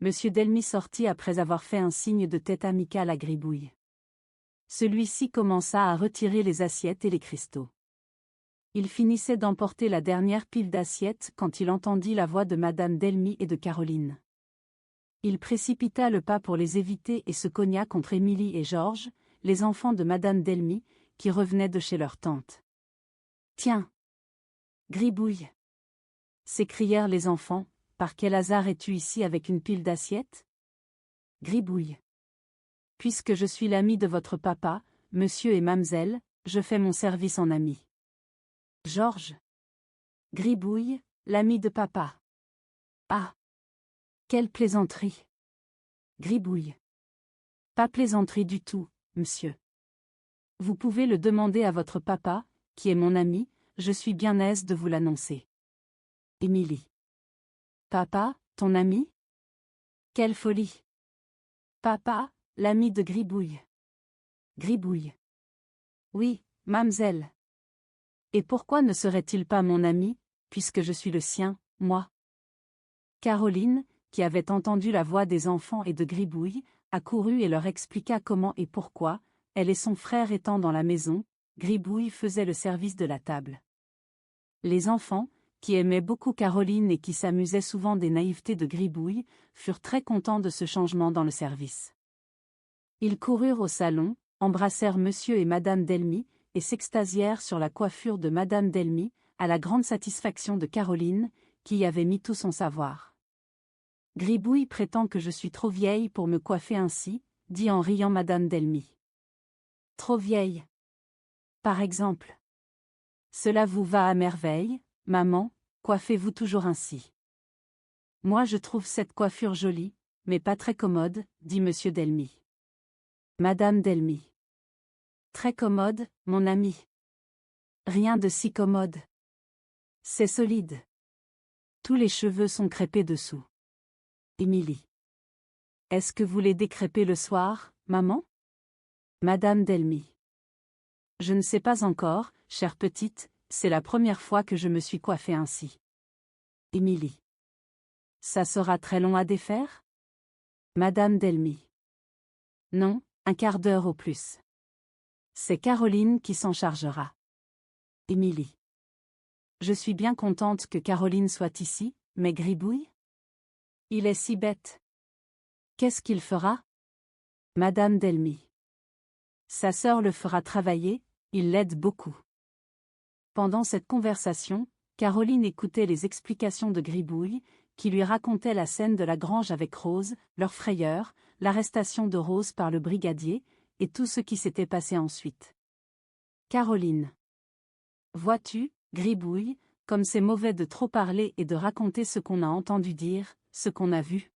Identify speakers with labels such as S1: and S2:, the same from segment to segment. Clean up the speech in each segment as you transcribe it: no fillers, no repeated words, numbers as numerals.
S1: Monsieur Delmy sortit après avoir fait un signe de tête amical à Gribouille. Celui-ci commença à retirer les assiettes et les cristaux. Il finissait d'emporter la dernière pile d'assiettes quand il entendit la voix de Madame Delmy et de Caroline. Il précipita le pas pour les éviter et se cogna contre Émilie et Georges, les enfants de Madame Delmy, qui revenaient de chez leur tante. « Tiens, Gribouille !» s'écrièrent les enfants, « par quel hasard es-tu ici avec une pile d'assiettes ?» Gribouille. « Puisque je suis l'ami de votre papa, monsieur et mamselle, je fais mon service en ami. » Georges. Gribouille, l'ami de papa. Ah! Quelle plaisanterie! Gribouille. Pas plaisanterie du tout, monsieur. Vous pouvez le demander à votre papa, qui est mon ami, je suis bien aise de vous l'annoncer. Émilie. Papa, ton ami? Quelle folie! Papa, l'ami de Gribouille. Gribouille. Oui, mamselle. Et pourquoi ne serait-il pas mon ami, puisque je suis le sien, moi? Caroline, qui avait entendu la voix des enfants et de Gribouille, accourut et leur expliqua comment et pourquoi, elle et son frère étant dans la maison, Gribouille faisait le service de la table. Les enfants, qui aimaient beaucoup Caroline et qui s'amusaient souvent des naïvetés de Gribouille, furent très contents de ce changement dans le service. Ils coururent au salon, embrassèrent monsieur et madame Delmy, et s'extasièrent sur la coiffure de madame Delmy, à la grande satisfaction de Caroline, qui y avait mis tout son savoir. Gribouille prétend que je suis trop vieille pour me coiffer ainsi, dit en riant madame Delmy. Trop vieille. Par exemple. Cela vous va à merveille, maman, coiffez-vous toujours ainsi. Moi je trouve cette coiffure jolie, mais pas très commode, dit monsieur Delmy. Madame Delmy. Très commode, mon ami. Rien de si commode. C'est solide. Tous les cheveux sont crêpés dessous. Émilie. Est-ce que vous les décrêpez le soir, maman? Madame Delmy. Je ne sais pas encore, chère petite, c'est la première fois que je me suis coiffée ainsi. Émilie. Ça sera très long à défaire? Madame Delmy. Non, un quart d'heure au plus. C'est Caroline qui s'en chargera. Émilie. Je suis bien contente que Caroline soit ici, mais Gribouille? Il est si bête. Qu'est-ce qu'il fera? Madame Delmy. Sa sœur le fera travailler, il l'aide beaucoup. Pendant cette conversation, Caroline écoutait les explications de Gribouille, qui lui racontait la scène de la grange avec Rose, leur frayeur, l'arrestation de Rose par le brigadier, et tout ce qui s'était passé ensuite. Caroline. Vois-tu, Gribouille, comme c'est mauvais de trop parler et de raconter ce qu'on a entendu dire, ce qu'on a vu.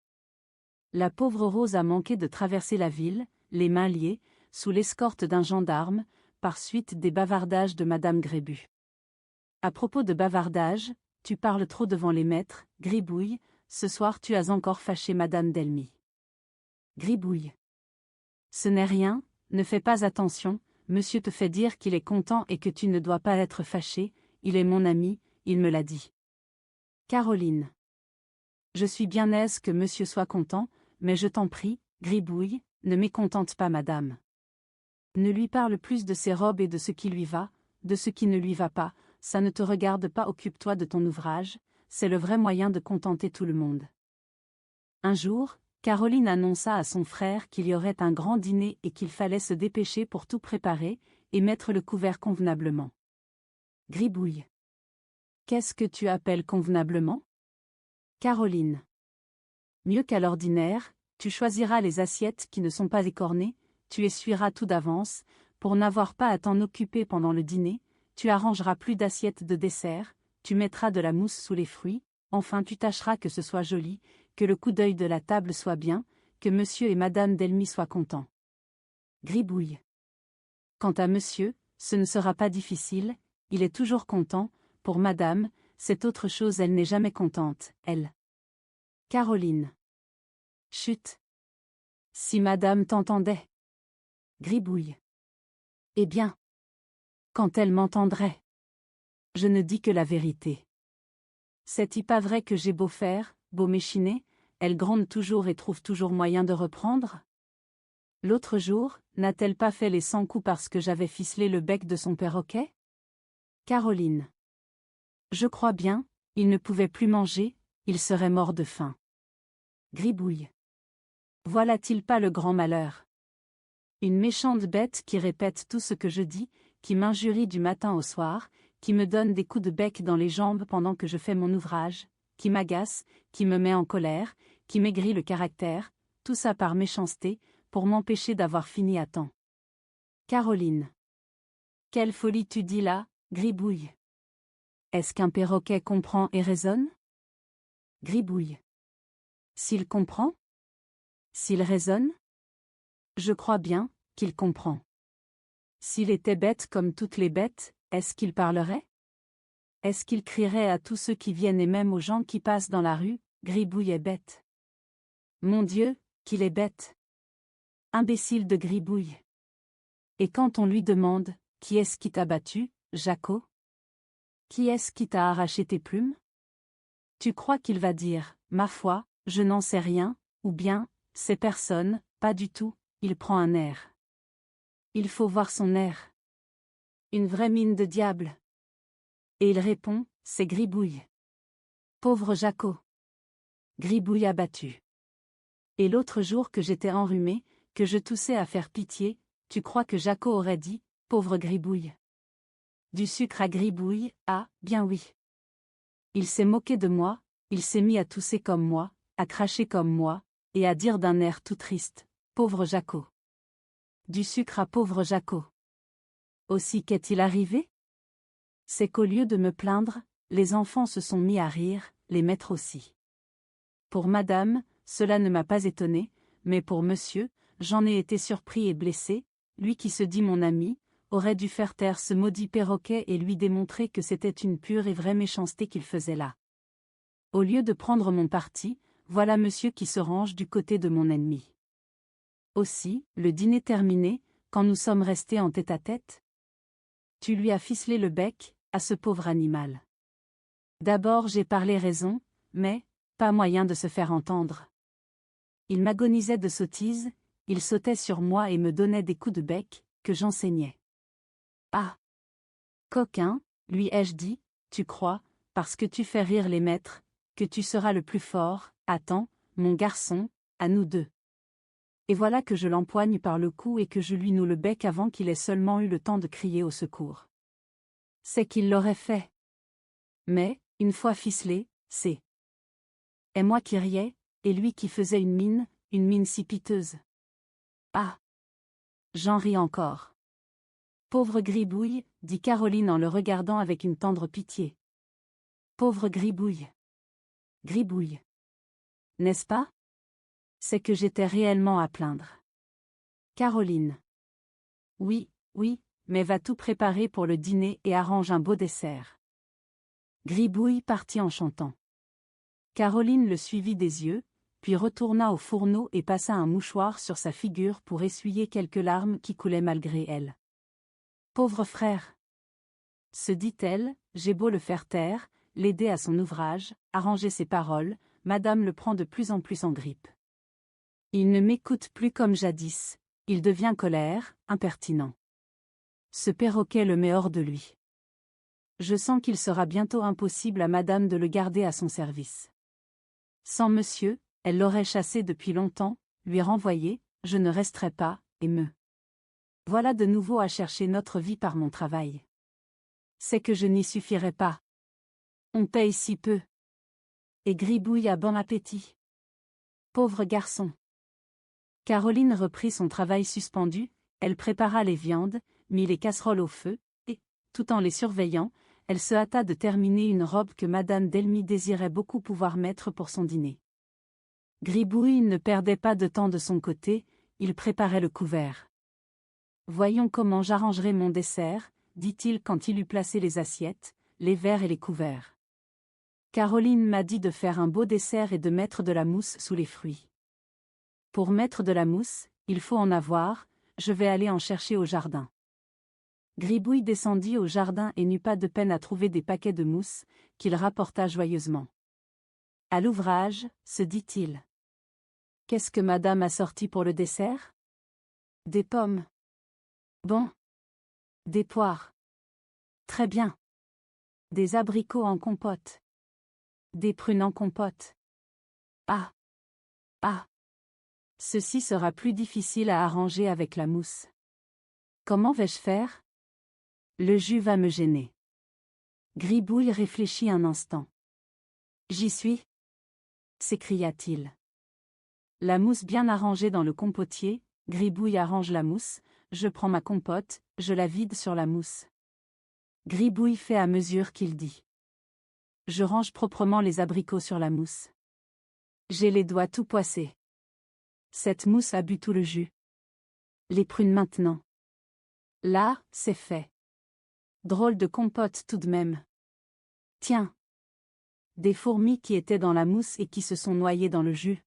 S1: La pauvre Rose a manqué de traverser la ville, les mains liées, sous l'escorte d'un gendarme, par suite des bavardages de Madame Grébu. À propos de bavardage, tu parles trop devant les maîtres, Gribouille, ce soir tu as encore fâché Madame Delmy. Gribouille. Ce n'est rien, ne fais pas attention, monsieur te fait dire qu'il est content et que tu ne dois pas être fâché, il est mon ami, il me l'a dit. Caroline. Je suis bien aise que monsieur soit content, mais je t'en prie, Gribouille, ne mécontente pas madame. Ne lui parle plus de ses robes et de ce qui lui va, de ce qui ne lui va pas, ça ne te regarde pas, occupe-toi de ton ouvrage, c'est le vrai moyen de contenter tout le monde. Un jour, Caroline annonça à son frère qu'il y aurait un grand dîner et qu'il fallait se dépêcher pour tout préparer, et mettre le couvert convenablement. Gribouille. Qu'est-ce que tu appelles convenablement? Caroline. Mieux qu'à l'ordinaire, tu choisiras les assiettes qui ne sont pas écornées, tu essuieras tout d'avance, pour n'avoir pas à t'en occuper pendant le dîner, tu arrangeras plus d'assiettes de dessert, tu mettras de la mousse sous les fruits, enfin tu tâcheras que ce soit joli, que le coup d'œil de la table soit bien, que monsieur et madame Delmy soient contents. Gribouille. Quant à monsieur, ce ne sera pas difficile, il est toujours content, pour madame, c'est autre chose, elle n'est jamais contente, elle. Caroline. Chut. Si madame t'entendait. Gribouille. Eh bien. Quand elle m'entendrait. Je ne dis que la vérité. C'est-y pas vrai que j'ai beau faire, beau m'échiner, elle gronde toujours et trouve toujours moyen de reprendre? L'autre jour, n'a-t-elle pas fait les 100 coups parce que j'avais ficelé le bec de son perroquet? Caroline. Je crois bien, il ne pouvait plus manger, il serait mort de faim. Gribouille. Voilà-t-il pas le grand malheur? Une méchante bête qui répète tout ce que je dis, qui m'injurie du matin au soir, qui me donne des coups de bec dans les jambes pendant que je fais mon ouvrage, qui m'agace, qui me met en colère, qui maigrit le caractère, tout ça par méchanceté, pour m'empêcher d'avoir fini à temps. Caroline. Quelle folie tu dis là, Gribouille. Est-ce qu'un perroquet comprend et raisonne? Gribouille. S'il comprend? S'il raisonne? Je crois bien qu'il comprend. S'il était bête comme toutes les bêtes, est-ce qu'il parlerait? Est-ce qu'il crierait à tous ceux qui viennent et même aux gens qui passent dans la rue, Gribouille est bête? Mon Dieu, qu'il est bête! Imbécile de Gribouille! Et quand on lui demande, qui est-ce qui t'a battu, Jacko? Qui est-ce qui t'a arraché tes plumes? Tu crois qu'il va dire, ma foi, je n'en sais rien, ou bien, c'est personne, pas du tout, il prend un air. Il faut voir son air. Une vraie mine de diable. Et il répond, c'est Gribouille. Pauvre Jacko. Gribouille abattu. Et l'autre jour que j'étais enrhumé, que je toussais à faire pitié, tu crois que Jacko aurait dit, pauvre Gribouille? Du sucre à Gribouille, ah, bien oui. Il s'est moqué de moi, il s'est mis à tousser comme moi, à cracher comme moi, et à dire d'un air tout triste, pauvre Jacko. Du sucre à pauvre Jacko. Aussi qu'est-il arrivé? C'est qu'au lieu de me plaindre, les enfants se sont mis à rire, les maîtres aussi. Pour madame, cela ne m'a pas étonné, mais pour monsieur, j'en ai été surpris et blessé, lui qui se dit mon ami, aurait dû faire taire ce maudit perroquet et lui démontrer que c'était une pure et vraie méchanceté qu'il faisait là. Au lieu de prendre mon parti, voilà monsieur qui se range du côté de mon ennemi. Aussi, le dîner terminé, quand nous sommes restés en tête-à-tête, tu lui as ficelé le bec, à ce pauvre animal. D'abord j'ai parlé raison, mais, pas moyen de se faire entendre. Il m'agonisait de sottises, il sautait sur moi et me donnait des coups de bec, que j'enseignais. Ah! Coquin, lui ai-je dit, tu crois, parce que tu fais rire les maîtres, que tu seras le plus fort, attends, mon garçon, à nous deux. Et voilà que je l'empoigne par le cou et que je lui noue le bec avant qu'il ait seulement eu le temps de crier au secours. C'est qu'il l'aurait fait. Mais, une fois ficelé, c'est. Et moi qui riais, et lui qui faisait une mine si piteuse. Ah! J'en ris encore. Pauvre Gribouille, dit Caroline en le regardant avec une tendre pitié. Pauvre Gribouille. Gribouille. N'est-ce pas? C'est que j'étais réellement à plaindre. Caroline. Oui, oui, mais va tout préparer pour le dîner et arrange un beau dessert. Gribouille partit en chantant. Caroline le suivit des yeux, puis retourna au fourneau et passa un mouchoir sur sa figure pour essuyer quelques larmes qui coulaient malgré elle. Pauvre frère! Se dit-elle, j'ai beau le faire taire, l'aider à son ouvrage, arranger ses paroles, madame le prend de plus en plus en grippe. Il ne m'écoute plus comme jadis, il devient colère, impertinent. Ce perroquet le met hors de lui. Je sens qu'il sera bientôt impossible à madame de le garder à son service. Sans monsieur, elle l'aurait chassé depuis longtemps, lui renvoyé, je ne resterai pas, et me voilà de nouveau à chercher notre vie par mon travail. C'est que je n'y suffirai pas. On paye si peu. Et Gribouille a bon appétit. Pauvre garçon. Caroline reprit son travail suspendu, elle prépara les viandes, mit les casseroles au feu, et, tout en les surveillant, elle se hâta de terminer une robe que madame Delmy désirait beaucoup pouvoir mettre pour son dîner. Gribouille ne perdait pas de temps de son côté, il préparait le couvert. Voyons comment j'arrangerai mon dessert, dit-il quand il eut placé les assiettes, les verres et les couverts. Caroline m'a dit de faire un beau dessert et de mettre de la mousse sous les fruits. Pour mettre de la mousse, il faut en avoir, je vais aller en chercher au jardin. Gribouille descendit au jardin et n'eut pas de peine à trouver des paquets de mousse, qu'il rapporta joyeusement. À l'ouvrage, se dit-il. Qu'est-ce que madame a sorti pour le dessert? Des pommes. Bon. Des poires. Très bien. Des abricots en compote. Des prunes en compote. Ah. Ah. Ceci sera plus difficile à arranger avec la mousse. Comment vais-je faire? Le jus va me gêner. Gribouille réfléchit un instant. J'y suis, s'écria-t-il. La mousse bien arrangée dans le compotier, Gribouille arrange la mousse, je prends ma compote, je la vide sur la mousse. Gribouille fait à mesure qu'il dit. Je range proprement les abricots sur la mousse. J'ai les doigts tout poissés. Cette mousse a bu tout le jus. Les prunes maintenant. Là, c'est fait. Drôle de compote tout de même. Tiens. Des fourmis qui étaient dans la mousse et qui se sont noyées dans le jus.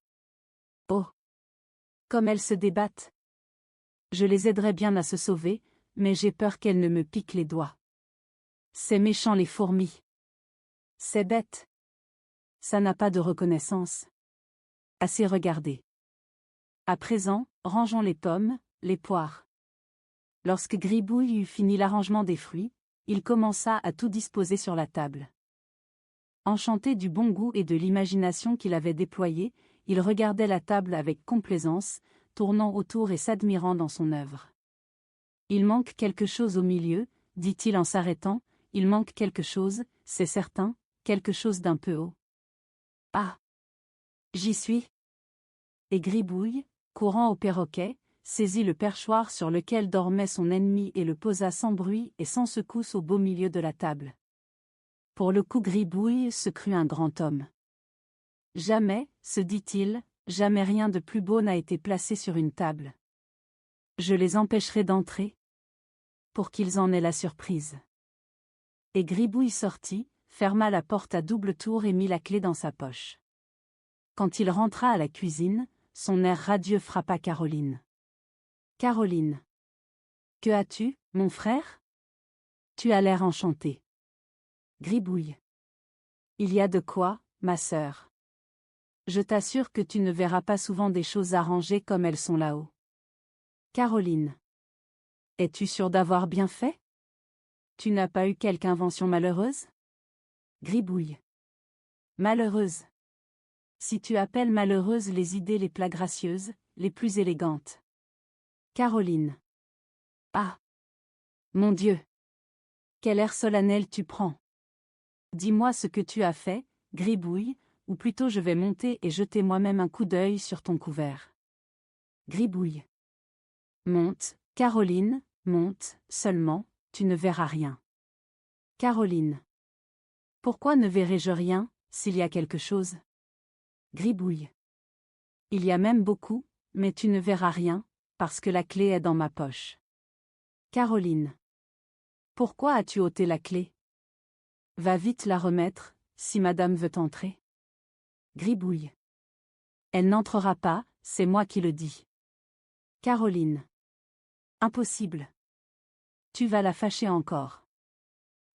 S1: Oh. Comme elles se débattent. Je les aiderais bien à se sauver, mais j'ai peur qu'elles ne me piquent les doigts. C'est méchant les fourmis. C'est bête. Ça n'a pas de reconnaissance. Assez regardé. À présent, rangeons les pommes, les poires. Lorsque Gribouille eut fini l'arrangement des fruits, il commença à tout disposer sur la table. Enchanté du bon goût et de l'imagination qu'il avait déployée, il regardait la table avec complaisance, tournant autour et s'admirant dans son œuvre. Il manque quelque chose au milieu, dit-il en s'arrêtant, il manque quelque chose, c'est certain, quelque chose d'un peu haut. Ah! J'y suis. Et Gribouille, courant au perroquet, saisit le perchoir sur lequel dormait son ennemi et le posa sans bruit et sans secousse au beau milieu de la table. Pour le coup Gribouille se crut un grand homme. Jamais, se dit-il, jamais rien de plus beau n'a été placé sur une table. Je les empêcherai d'entrer, pour qu'ils en aient la surprise. Et Gribouille sortit, ferma la porte à double tour et mit la clé dans sa poche. Quand il rentra à la cuisine, son air radieux frappa Caroline. « Caroline. Que as-tu, mon frère? Tu as l'air enchantée. » Gribouille. Il y a de quoi, ma sœur. Je t'assure que tu ne verras pas souvent des choses arrangées comme elles sont là-haut. Caroline. Es-tu sûre d'avoir bien fait? Tu n'as pas eu quelque invention malheureuse? Gribouille. Malheureuse. Si tu appelles malheureuses les idées les plus gracieuses, les plus élégantes. Caroline. Ah! Mon Dieu! Quel air solennel tu prends! Dis-moi ce que tu as fait, Gribouille, ou plutôt je vais monter et jeter moi-même un coup d'œil sur ton couvert. Gribouille. Monte, Caroline, monte, seulement, tu ne verras rien. Caroline. Pourquoi ne verrai-je rien, s'il y a quelque chose? Gribouille. Il y a même beaucoup, mais tu ne verras rien, parce que la clé est dans ma poche. Caroline. Pourquoi as-tu ôté la clé? Va vite la remettre, si madame veut entrer. Gribouille. Elle n'entrera pas, c'est moi qui le dis. Caroline. Impossible. Tu vas la fâcher encore.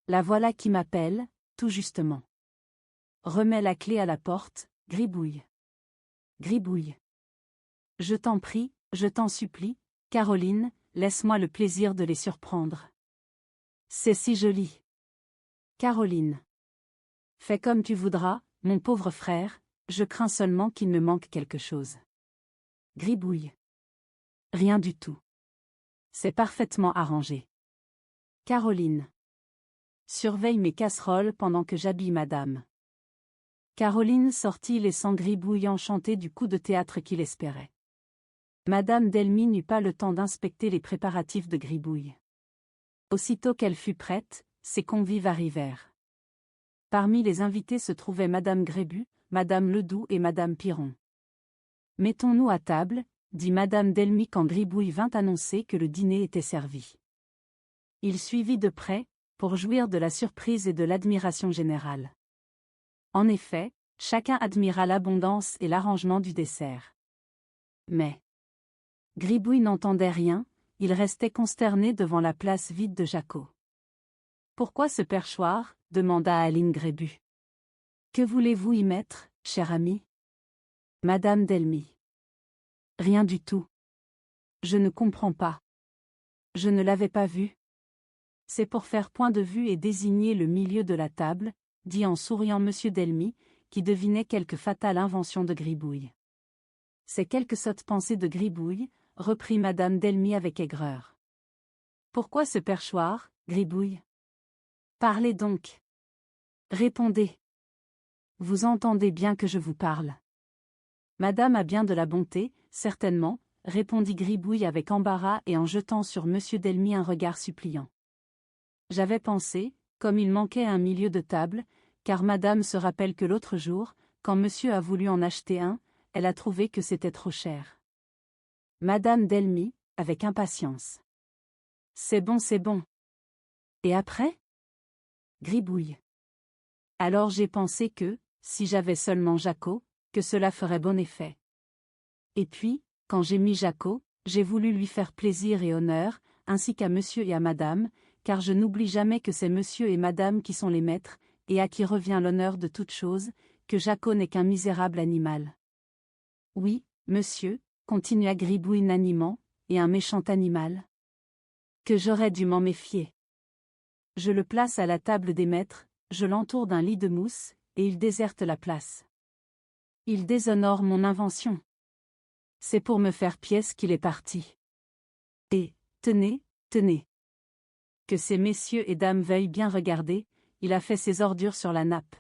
S1: La voilà qui m'appelle, tout justement. Remets la clé à la porte, Gribouille. Gribouille. Je t'en prie, je t'en supplie, Caroline, laisse-moi le plaisir de les surprendre. C'est si joli. Caroline. Fais comme tu voudras, mon pauvre frère, je crains seulement qu'il me manque quelque chose. Gribouille. Rien du tout. C'est parfaitement arrangé. Caroline. Surveille mes casseroles pendant que j'habille madame. Caroline sortit laissant Gribouille enchanté du coup de théâtre qu'il espérait. Madame Delmy n'eut pas le temps d'inspecter les préparatifs de Gribouille. Aussitôt qu'elle fut prête, ses convives arrivèrent. Parmi les invités se trouvaient Madame Grébu, Madame Ledoux et Madame Piron. « Mettons-nous à table », dit Madame Delmy quand Gribouille vint annoncer que le dîner était servi. Il suivit de près, pour jouir de la surprise et de l'admiration générale. En effet, chacun admira l'abondance et l'arrangement du dessert. Mais Gribouille n'entendait rien, il restait consterné devant la place vide de Jacquot. « Pourquoi ce perchoir ?» demanda Aline Grébu. « Que voulez-vous y mettre, cher ami ?» Madame Delmy. Rien du tout. Je ne comprends pas. Je ne l'avais pas vu. C'est pour faire point de vue et désigner le milieu de la table, dit en souriant monsieur Delmy, qui devinait quelque fatale invention de Gribouille. C'est quelque sotte pensée de Gribouille, reprit madame Delmy avec aigreur. Pourquoi ce perchoir, Gribouille? Parlez donc. Répondez. Vous entendez bien que je vous parle. Madame a bien de la bonté, certainement, répondit Gribouille avec embarras et en jetant sur monsieur Delmy un regard suppliant. J'avais pensé, comme il manquait un milieu de table, car madame se rappelle que l'autre jour, quand monsieur a voulu en acheter un, elle a trouvé que c'était trop cher. Madame Delmy, avec impatience. C'est bon, c'est bon. Et après? Gribouille. Alors j'ai pensé que, si j'avais seulement Jacot, que cela ferait bon effet. Et puis, quand j'ai mis Jacot, j'ai voulu lui faire plaisir et honneur, ainsi qu'à monsieur et à madame, car je n'oublie jamais que c'est monsieur et madame qui sont les maîtres, et à qui revient l'honneur de toute chose, que Jacot n'est qu'un misérable animal. Oui, monsieur, continua Gribouille naniment, et un méchant animal. Que j'aurais dû m'en méfier. Je le place à la table des maîtres, je l'entoure d'un lit de mousse, et il déserte la place. Il déshonore mon invention. C'est pour me faire pièce qu'il est parti. Et, tenez, tenez. Que ces messieurs et dames veuillent bien regarder, il a fait ses ordures sur la nappe.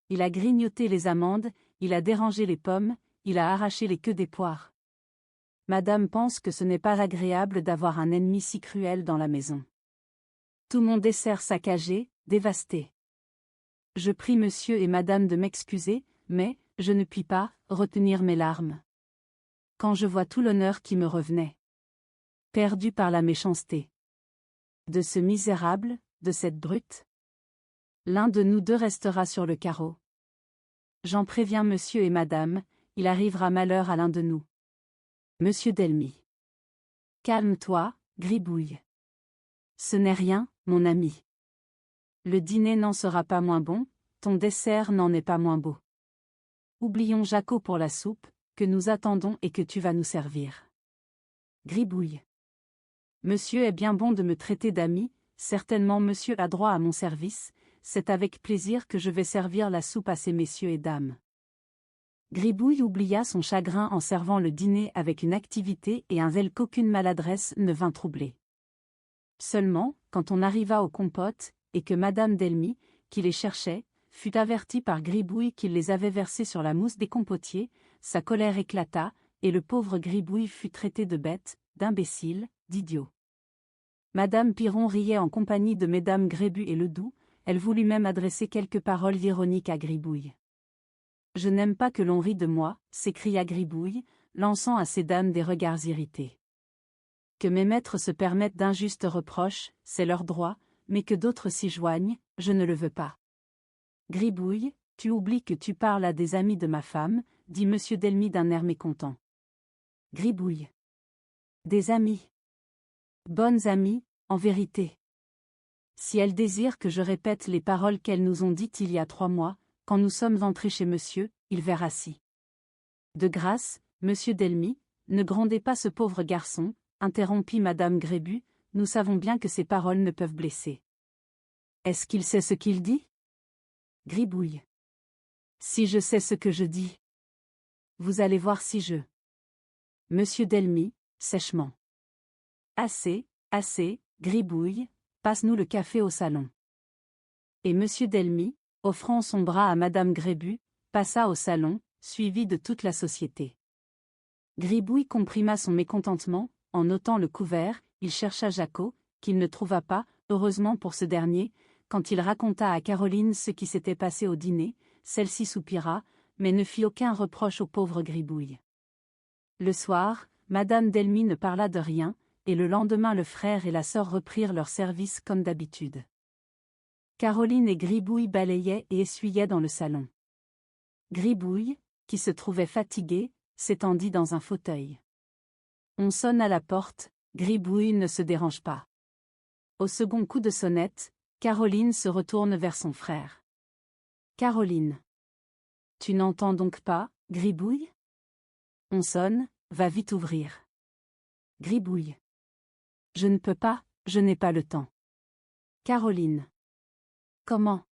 S1: Il a grignoté les amandes, il a dérangé les pommes, il a arraché les queues des poires. Madame pense que ce n'est pas agréable d'avoir un ennemi si cruel dans la maison. Tout mon dessert saccagé, dévasté. Je prie monsieur et madame de m'excuser, mais, je ne puis pas, retenir mes larmes. Quand je vois tout l'honneur qui me revenait. Perdu par la méchanceté. De ce misérable, de cette brute. L'un de nous deux restera sur le carreau. J'en préviens monsieur et madame, il arrivera malheur à l'un de nous. Monsieur Delmy. Calme-toi, Gribouille. Ce n'est rien, mon ami. Le dîner n'en sera pas moins bon, ton dessert n'en est pas moins beau. Oublions Jacot pour la soupe, que nous attendons et que tu vas nous servir. Gribouille. Monsieur est bien bon de me traiter d'ami, certainement monsieur a droit à mon service, c'est avec plaisir que je vais servir la soupe à ces messieurs et dames. Gribouille oublia son chagrin en servant le dîner avec une activité et un zèle qu'aucune maladresse ne vint troubler. Seulement, quand on arriva aux compotes, et que madame Delmy, qui les cherchait, fut avertie par Gribouille qu'il les avait versées sur la mousse des compotiers, sa colère éclata, et le pauvre Gribouille fut traité de bête, d'imbécile, d'idiot. Madame Piron riait en compagnie de mesdames Grébu et Ledoux, elle voulut même adresser quelques paroles ironiques à Gribouille. « Je n'aime pas que l'on rit de moi », s'écria Gribouille, lançant à ces dames des regards irrités. « Que mes maîtres se permettent d'injustes reproches, c'est leur droit, mais que d'autres s'y joignent, je ne le veux pas. » Gribouille, tu oublies que tu parles à des amis de ma femme, dit monsieur Delmy d'un air mécontent. Gribouille. Des amis. Bonnes amies, en vérité. Si elles désirent que je répète les paroles qu'elles nous ont dites il y a 3 mois, quand nous sommes entrés chez monsieur, il verra si. De grâce, monsieur Delmy, ne grondez pas ce pauvre garçon, interrompit madame Grébu, nous savons bien que ces paroles ne peuvent blesser. Est-ce qu'il sait ce qu'il dit? Gribouille. Si je sais ce que je dis. Vous allez voir si je. Monsieur Delmy, sèchement. Assez, assez, Gribouille, passe-nous le café au salon. Et monsieur Delmy, offrant son bras à madame Grébu, passa au salon, suivi de toute la société. Gribouille comprima son mécontentement, en ôtant le couvert, il chercha Jacot, qu'il ne trouva pas, heureusement pour ce dernier, quand il raconta à Caroline ce qui s'était passé au dîner, celle-ci soupira, mais ne fit aucun reproche au pauvre Gribouille. Le soir, madame Delmy ne parla de rien, et le lendemain le frère et la sœur reprirent leur service comme d'habitude. Caroline et Gribouille balayaient et essuyaient dans le salon. Gribouille, qui se trouvait fatigué, s'étendit dans un fauteuil. On sonne à la porte, Gribouille ne se dérange pas. Au second coup de sonnette, Caroline se retourne vers son frère. Caroline. Tu n'entends donc pas, Gribouille? On sonne, va vite ouvrir. Gribouille. Je ne peux pas, je n'ai pas le temps. Caroline. Comment?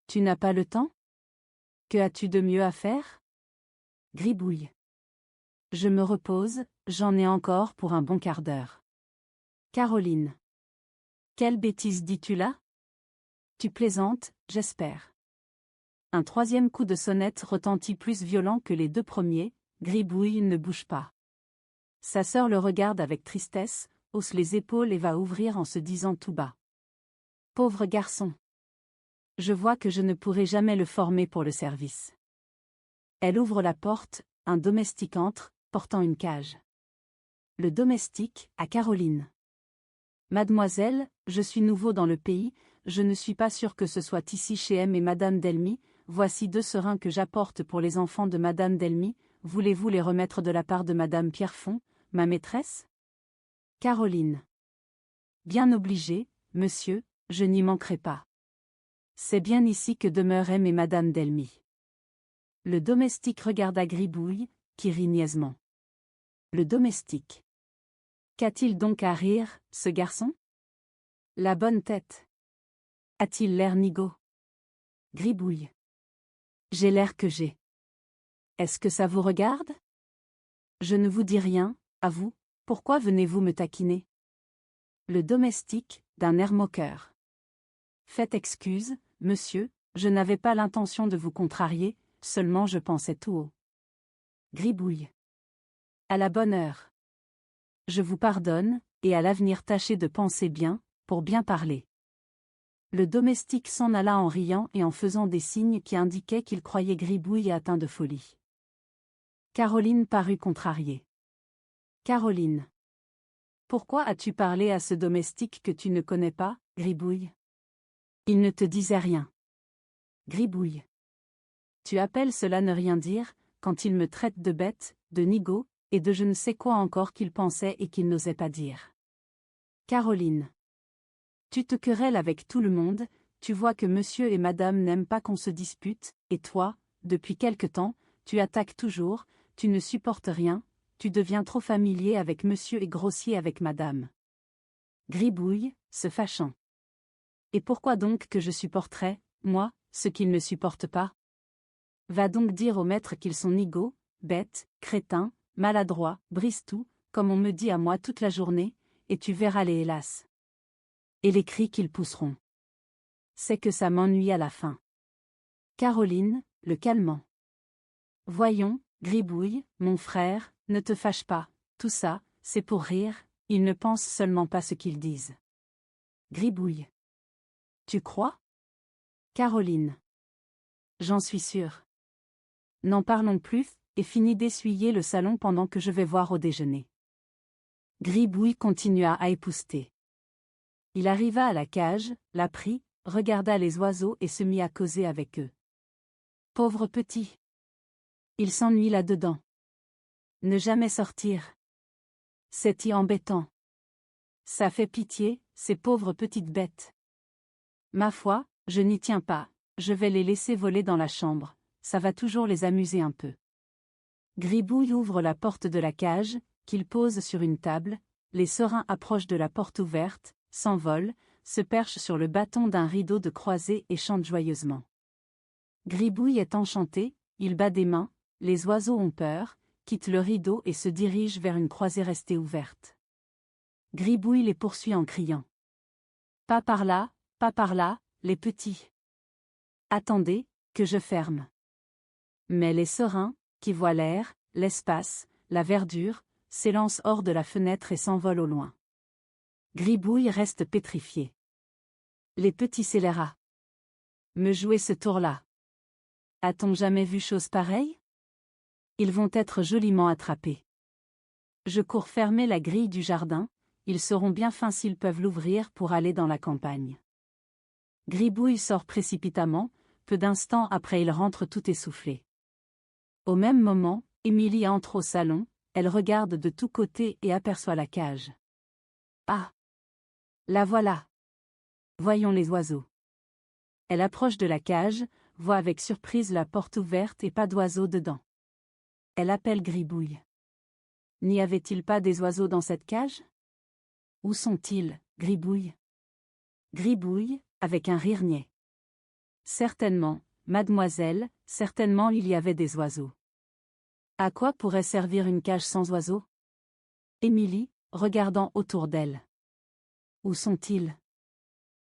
S1: Tu n'as pas le temps? Que as-tu de mieux à faire? Gribouille. Je me repose, j'en ai encore pour un bon quart d'heure. Caroline. Quelle bêtise dis-tu là? Tu plaisantes, j'espère. Un troisième coup de sonnette retentit plus violent que les deux premiers. Gribouille ne bouge pas. Sa sœur le regarde avec tristesse, hausse les épaules et va ouvrir en se disant tout bas. Pauvre garçon. Je vois que je ne pourrai jamais le former pour le service. Elle ouvre la porte, un domestique entre, portant une cage. Le domestique, à Caroline. Mademoiselle, je suis nouveau dans le pays, je ne suis pas sûr que ce soit ici chez M et Madame Delmy, voici 2 serins que j'apporte pour les enfants de Madame Delmy, voulez-vous les remettre de la part de Madame Pierrefonds, ma maîtresse? Caroline. Bien obligée, monsieur, je n'y manquerai pas. C'est bien ici que demeurent M et Madame Delmy. Le domestique regarda Gribouille, qui rit niaisement. Le domestique. Qu'a-t-il donc à rire, ce garçon? La bonne tête. A-t-il l'air nigaud? Gribouille. J'ai l'air que j'ai. Est-ce que ça vous regarde? Je ne vous dis rien, à vous, pourquoi venez-vous me taquiner? Le domestique, d'un air moqueur. Faites excuse, monsieur, je n'avais pas l'intention de vous contrarier, seulement je pensais tout haut. Gribouille. À la bonne heure. Je vous pardonne, et à l'avenir tâchez de penser bien, pour bien parler. Le domestique s'en alla en riant et en faisant des signes qui indiquaient qu'il croyait Gribouille atteint de folie. Caroline parut contrariée. Caroline. Pourquoi as-tu parlé à ce domestique que tu ne connais pas, Gribouille? Il ne te disait rien. Gribouille. Tu appelles cela ne rien dire, quand il me traite de bête, de nigaud, et de je ne sais quoi encore qu'il pensait et qu'il n'osait pas dire. Caroline. Tu te querelles avec tout le monde, tu vois que monsieur et madame n'aiment pas qu'on se dispute, et toi, depuis quelque temps, tu attaques toujours, tu ne supportes rien, tu deviens trop familier avec monsieur et grossier avec madame. Gribouille, se fâchant. Et pourquoi donc que je supporterais, moi, ce qu'ils ne supportent pas? Va donc dire aux maîtres qu'ils sont nigauds, bêtes, crétins, maladroits, brise-tout, comme on me dit à moi toute la journée, et tu verras les hélas. Et les cris qu'ils pousseront. C'est que ça m'ennuie à la fin. Caroline, le calmant. Voyons, Gribouille, mon frère, ne te fâche pas, tout ça, c'est pour rire, ils ne pensent seulement pas ce qu'ils disent. Gribouille. Tu crois? Caroline. J'en suis sûre. N'en parlons plus, et finis d'essuyer le salon pendant que je vais voir au déjeuner. Gribouille continua à épousseter. Il arriva à la cage, la prit, regarda les oiseaux et se mit à causer avec eux. Pauvre petit. Il s'ennuie là-dedans. Ne jamais sortir. C'est y embêtant. Ça fait pitié, ces pauvres petites bêtes. Ma foi, je n'y tiens pas, je vais les laisser voler dans la chambre, ça va toujours les amuser un peu. Gribouille ouvre la porte de la cage, qu'il pose sur une table, les serins approchent de la porte ouverte, s'envolent, se perchent sur le bâton d'un rideau de croisée et chantent joyeusement. Gribouille est enchanté, il bat des mains, les oiseaux ont peur, quittent le rideau et se dirigent vers une croisée restée ouverte. Gribouille les poursuit en criant. Pas par là, les petits. Attendez, que je ferme. Mais les serins, qui voient l'air, l'espace, la verdure, s'élancent hors de la fenêtre et s'envolent au loin. Gribouille reste pétrifié. Les petits scélérats. Me jouer ce tour-là. A-t-on jamais vu chose pareille? Ils vont être joliment attrapés. Je cours fermer la grille du jardin, ils seront bien fins s'ils peuvent l'ouvrir pour aller dans la campagne. Gribouille sort précipitamment, peu d'instants après il rentre tout essoufflé. Au même moment, Émilie entre au salon, elle regarde de tous côtés et aperçoit la cage. Ah! La voilà! Voyons les oiseaux. Elle approche de la cage, voit avec surprise la porte ouverte et pas d'oiseaux dedans. Elle appelle Gribouille. N'y avait-il pas des oiseaux dans cette cage? Où sont-ils, Gribouille? Gribouille, avec un rire niais. Certainement, mademoiselle, certainement il y avait des oiseaux. À quoi pourrait servir une cage sans oiseaux? Émilie, regardant autour d'elle. Où sont-ils?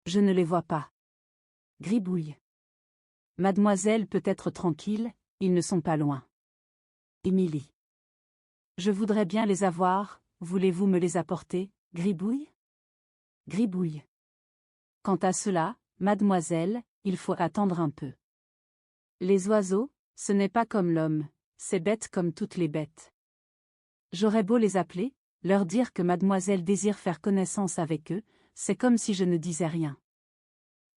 S1: Je ne les vois pas. Gribouille. Mademoiselle peut être tranquille, ils ne sont pas loin. Émilie. Je voudrais bien les avoir, voulez-vous me les apporter, Gribouille? Gribouille. Quant à cela, mademoiselle, il faut attendre un peu. Les oiseaux, ce n'est pas comme l'homme, c'est bête comme toutes les bêtes. J'aurais beau les appeler, leur dire que mademoiselle désire faire connaissance avec eux, c'est comme si je ne disais rien.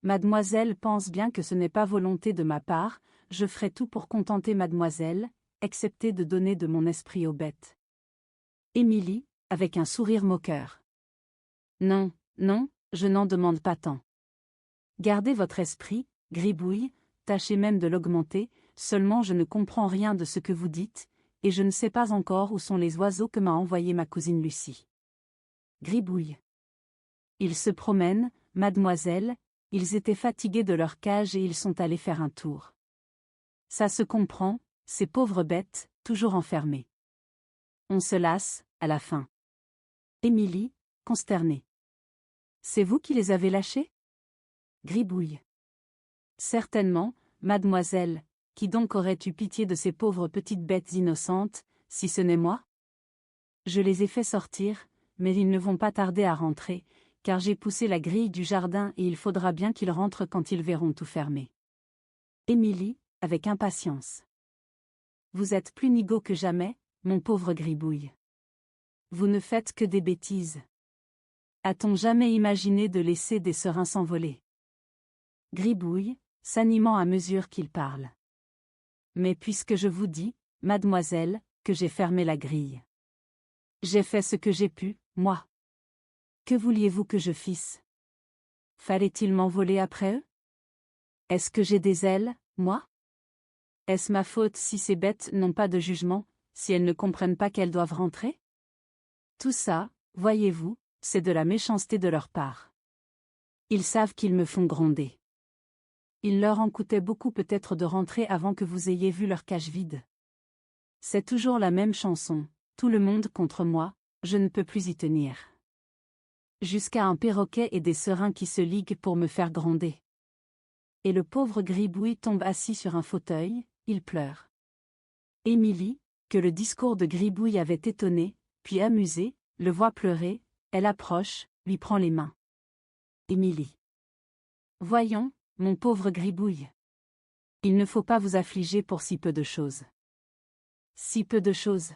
S1: Mademoiselle pense bien que ce n'est pas volonté de ma part, je ferai tout pour contenter mademoiselle, excepté de donner de mon esprit aux bêtes. Émilie, avec un sourire moqueur. Non, non, je n'en demande pas tant. Gardez votre esprit, Gribouille, tâchez même de l'augmenter, seulement je ne comprends rien de ce que vous dites, et je ne sais pas encore où sont les oiseaux que m'a envoyés ma cousine Lucie. Gribouille. Ils se promènent, mademoiselle, ils étaient fatigués de leur cage et ils sont allés faire un tour. Ça se comprend, ces pauvres bêtes, toujours enfermées. On se lasse, à la fin. Émilie, consternée. C'est vous qui les avez lâchés? Gribouille. Certainement, mademoiselle, qui donc aurait eu pitié de ces pauvres petites bêtes innocentes, si ce n'est moi? Je les ai fait sortir, mais ils ne vont pas tarder à rentrer, car j'ai poussé la grille du jardin et il faudra bien qu'ils rentrent quand ils verront tout fermé. Émilie, avec impatience. Vous êtes plus nigaud que jamais, mon pauvre Gribouille. Vous ne faites que des bêtises. A-t-on jamais imaginé de laisser des serins s'envoler? Gribouille, s'animant à mesure qu'il parle. Mais puisque je vous dis, mademoiselle, que j'ai fermé la grille. J'ai fait ce que j'ai pu, moi. Que vouliez-vous que je fisse? Fallait-il m'envoler après eux? Est-ce que j'ai des ailes, moi? Est-ce ma faute si ces bêtes n'ont pas de jugement, si elles ne comprennent pas qu'elles doivent rentrer? Tout ça, voyez-vous, c'est de la méchanceté de leur part. Ils savent qu'ils me font gronder. Il leur en coûtait beaucoup peut-être de rentrer avant que vous ayez vu leur cage vide. C'est toujours la même chanson, tout le monde contre moi, je ne peux plus y tenir. Jusqu'à un perroquet et des serins qui se liguent pour me faire gronder. Et le pauvre Gribouille tombe assis sur un fauteuil, il pleure. Émilie, que le discours de Gribouille avait étonnée, puis amusée, le voit pleurer, elle approche, lui prend les mains. Émilie. Voyons, mon pauvre Gribouille. Il ne faut pas vous affliger pour si peu de choses. Si peu de choses.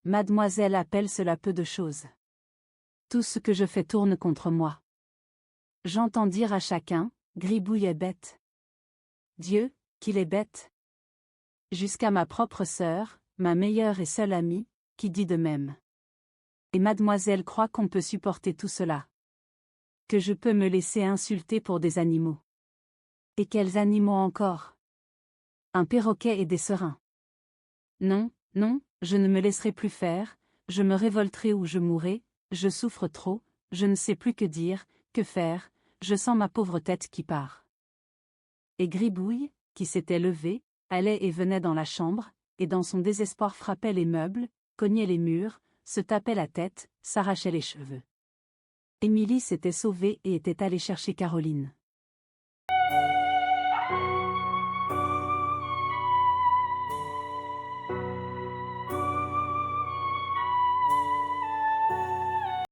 S1: Mademoiselle appelle cela peu de choses. Tout ce que je fais tourne contre moi. J'entends dire à chacun, Gribouille est bête. Dieu, qu'il est bête. Jusqu'à ma propre sœur, ma meilleure et seule amie, qui dit de même. Et mademoiselle croit qu'on peut supporter tout cela. Que je peux me laisser insulter pour des animaux. Et quels animaux encore? Un perroquet et des serins. Non, non, je ne me laisserai plus faire, je me révolterai ou je mourrai, je souffre trop, je ne sais plus que dire, que faire, je sens ma pauvre tête qui part. Et Gribouille, qui s'était levé, allait et venait dans la chambre, et dans son désespoir frappait les meubles, cognait les murs, se tapait la tête, s'arrachait les cheveux. Émilie s'était sauvée et était allée chercher Caroline.